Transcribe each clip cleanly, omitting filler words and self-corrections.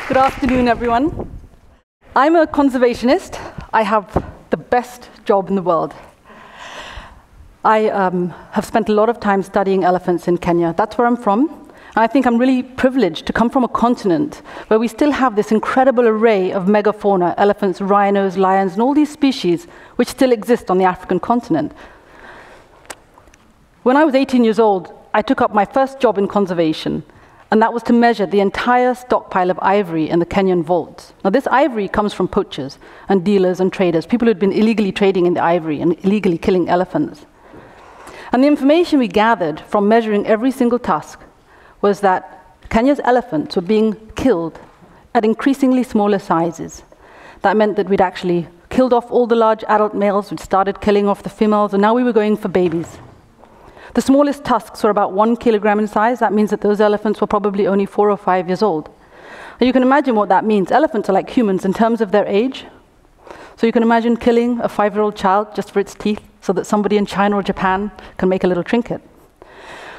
Good afternoon, everyone. I'm a conservationist. I have the best job in the world. I have spent a lot of time studying elephants in Kenya. That's where I'm from. And I think I'm really privileged to come from a continent where we still have this incredible array of megafauna, elephants, rhinos, lions, and all these species which still exist on the African continent. When I was 18 years old, I took up my first job in conservation, and that was to measure the entire stockpile of ivory in the Kenyan vaults. Now, this ivory comes from poachers and dealers and traders, people who had been illegally trading in the ivory and illegally killing elephants. And the information we gathered from measuring every single tusk was that Kenya's elephants were being killed at increasingly smaller sizes. That meant that we'd actually killed off all the large adult males, we'd started killing off the females, and now we were going for babies. The smallest tusks were about 1 kilogram in size. That means that those elephants were probably only 4 or 5 years old. And you can imagine what that means. Elephants are like humans in terms of their age. So you can imagine killing a 5-year-old child just for its teeth so that somebody in China or Japan can make a little trinket.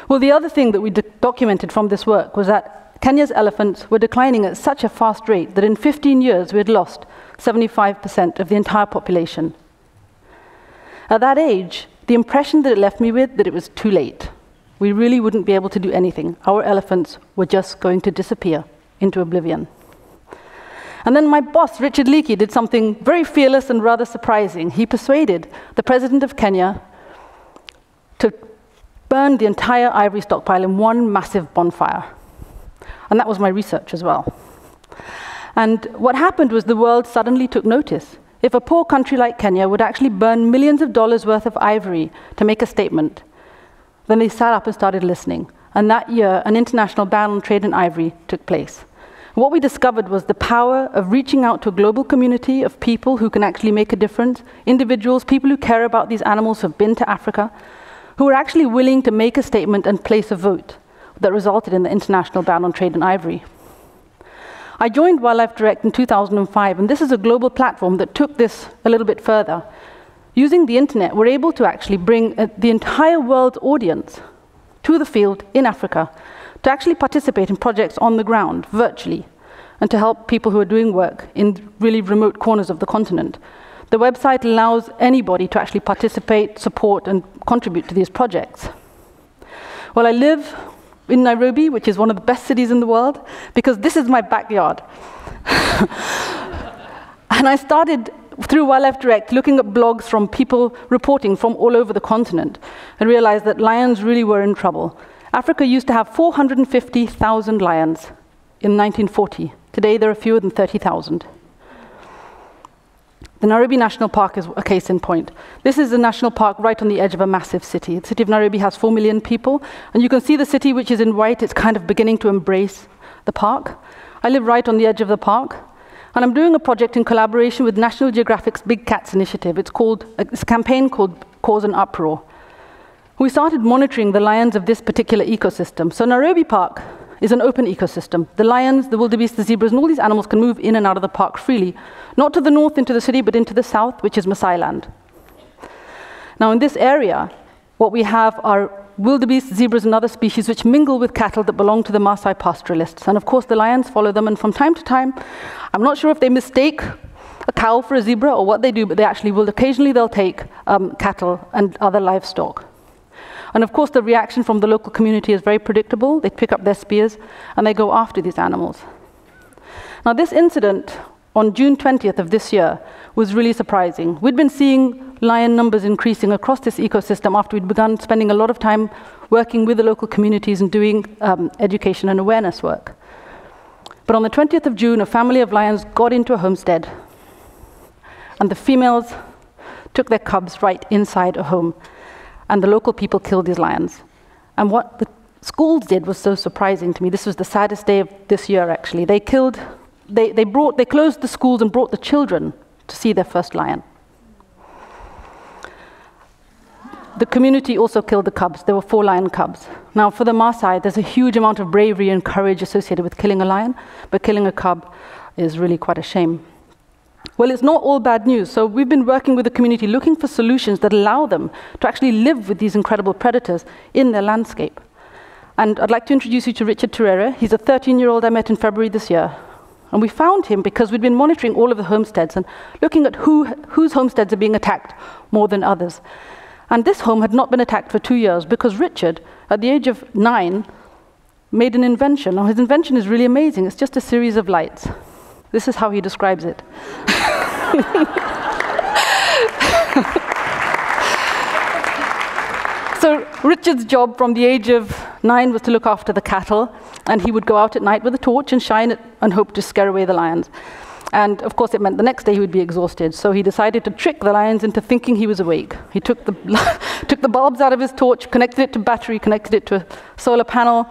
Well, the other thing that we documented from this work was that Kenya's elephants were declining at such a fast rate that in 15 years we had lost 75% of the entire population. At that age, the impression that it left me with that it was too late. We really wouldn't be able to do anything. Our elephants were just going to disappear into oblivion. And then my boss, Richard Leakey, did something very fearless and rather surprising. He persuaded the president of Kenya to burn the entire ivory stockpile in one massive bonfire. And that was my research as well. And what happened was the world suddenly took notice. If a poor country like Kenya would actually burn millions of dollars worth of ivory to make a statement, then they sat up and started listening. And that year, an international ban on trade in ivory took place. What we discovered was the power of reaching out to a global community of people who can actually make a difference, individuals, people who care about these animals, who have been to Africa, who are actually willing to make a statement and place a vote that resulted in the international ban on trade in ivory. I joined WildlifeDirect in 2005, and this is a global platform that took this a little bit further. Using the internet, we're able to actually bring the entire world's audience to the field in Africa to actually participate in projects on the ground, virtually, and to help people who are doing work in really remote corners of the continent. The website allows anybody to actually participate, support, and contribute to these projects. Well, I live in Nairobi, which is one of the best cities in the world, because this is my backyard. And I started, through WildlifeDirect, looking at blogs from people reporting from all over the continent, and realized that lions really were in trouble. Africa used to have 450,000 lions in 1940. Today, there are fewer than 30,000. The Nairobi National Park is a case in point. This is a national park right on the edge of a massive city. The city of Nairobi has 4 million people, and you can see the city, which is in white. It's kind of beginning to embrace the park. I live right on the edge of the park, and I'm doing a project in collaboration with National Geographic's Big Cats initiative. It's a campaign called Cause an Uproar. We started monitoring the lions of this particular ecosystem. So Nairobi Park is an open ecosystem. The lions, the wildebeest, the zebras, and all these animals can move in and out of the park freely, not to the north into the city, but into the south, which is Maasai land. Now, in this area, what we have are wildebeest, zebras, and other species which mingle with cattle that belong to the Maasai pastoralists. And of course, the lions follow them, and from time to time, I'm not sure if they mistake a cow for a zebra or what they do, but they actually will, occasionally they'll take cattle and other livestock. And of course, the reaction from the local community is very predictable. They pick up their spears, and they go after these animals. Now, this incident on June 20th of this year was really surprising. We'd been seeing lion numbers increasing across this ecosystem after we'd begun spending a lot of time working with the local communities and doing education and awareness work. But on the 20th of June, a family of lions got into a homestead, and the females took their cubs right inside a home. And the local people killed these lions. And what the schools did was so surprising to me. This was the saddest day of this year, actually. They closed the schools and brought the children to see their first lion. The community also killed the cubs. There were 4 lion cubs. Now, for the Maasai, there's a huge amount of bravery and courage associated with killing a lion, but killing a cub is really quite a shame. Well, it's not all bad news. So we've been working with the community, looking for solutions that allow them to actually live with these incredible predators in their landscape. And I'd like to introduce you to Richard Leakey. He's a 13-year-old I met in February this year. And we found him because we'd been monitoring all of the homesteads and looking at whose homesteads are being attacked more than others. And this home had not been attacked for 2 years because Richard, at the age of 9, made an invention. Now, his invention is really amazing. It's just a series of lights. This is how he describes it. So Richard's job from the age of 9 was to look after the cattle, and he would go out at night with a torch and shine it and hope to scare away the lions. And of course it meant the next day he would be exhausted, so he decided to trick the lions into thinking he was awake. He took the bulbs out of his torch, connected it to battery, connected it to a solar panel,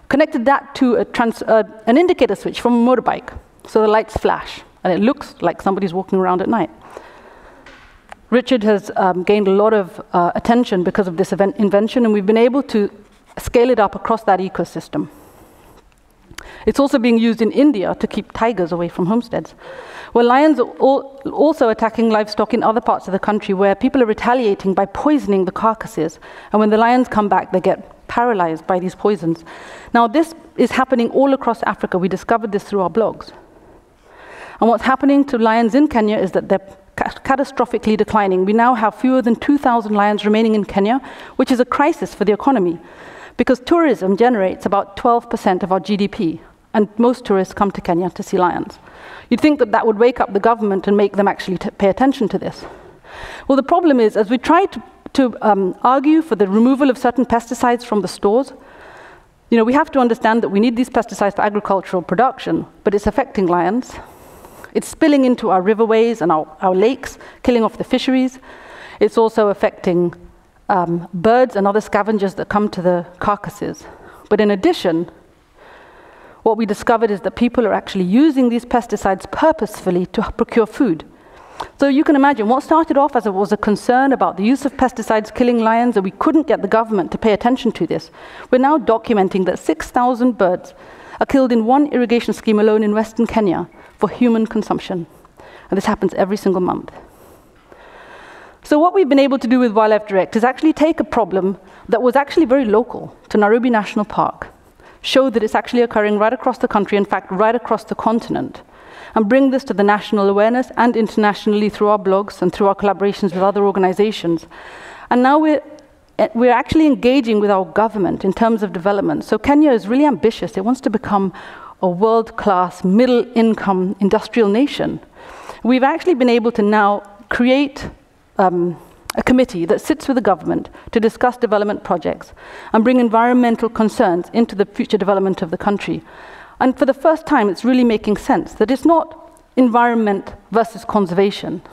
connected that to an indicator switch from a motorbike, so the lights flash, and it looks like somebody's walking around at night. Richard has gained a lot of attention because of this invention, and we've been able to scale it up across that ecosystem. It's also being used in India to keep tigers away from homesteads, where lions are also attacking livestock in other parts of the country where people are retaliating by poisoning the carcasses. And when the lions come back, they get paralyzed by these poisons. Now, this is happening all across Africa. We discovered this through our blogs. And what's happening to lions in Kenya is that they're catastrophically declining. We now have fewer than 2,000 lions remaining in Kenya, which is a crisis for the economy, because tourism generates about 12% of our GDP, and most tourists come to Kenya to see lions. You'd think that that would wake up the government and make them actually pay attention to this. Well, the problem is, as we try to argue for the removal of certain pesticides from the stores, we have to understand that we need these pesticides for agricultural production, but it's affecting lions. It's spilling into our riverways and our lakes, killing off the fisheries. It's also affecting birds and other scavengers that come to the carcasses. But in addition, what we discovered is that people are actually using these pesticides purposefully to procure food. So you can imagine what started off as was a concern about the use of pesticides killing lions, and we couldn't get the government to pay attention to this. We're now documenting that 6,000 birds are killed in one irrigation scheme alone in Western Kenya for human consumption. And this happens every single month. So what we've been able to do with WildlifeDirect is actually take a problem that was actually very local to Nairobi National Park, show that it's actually occurring right across the country, in fact, right across the continent, and bring this to the national awareness and internationally through our blogs and through our collaborations with other organizations. And now we're actually engaging with our government in terms of development. So Kenya is really ambitious. It wants to become a world-class, middle-income industrial nation. We've actually been able to now create a committee that sits with the government to discuss development projects and bring environmental concerns into the future development of the country. And for the first time, it's really making sense that it's not environment versus conservation.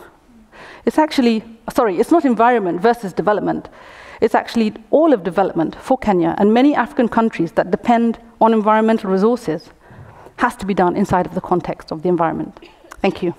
It's not environment versus development. It's actually all of development for Kenya and many African countries that depend on environmental resources has to be done inside of the context of the environment. Thank you.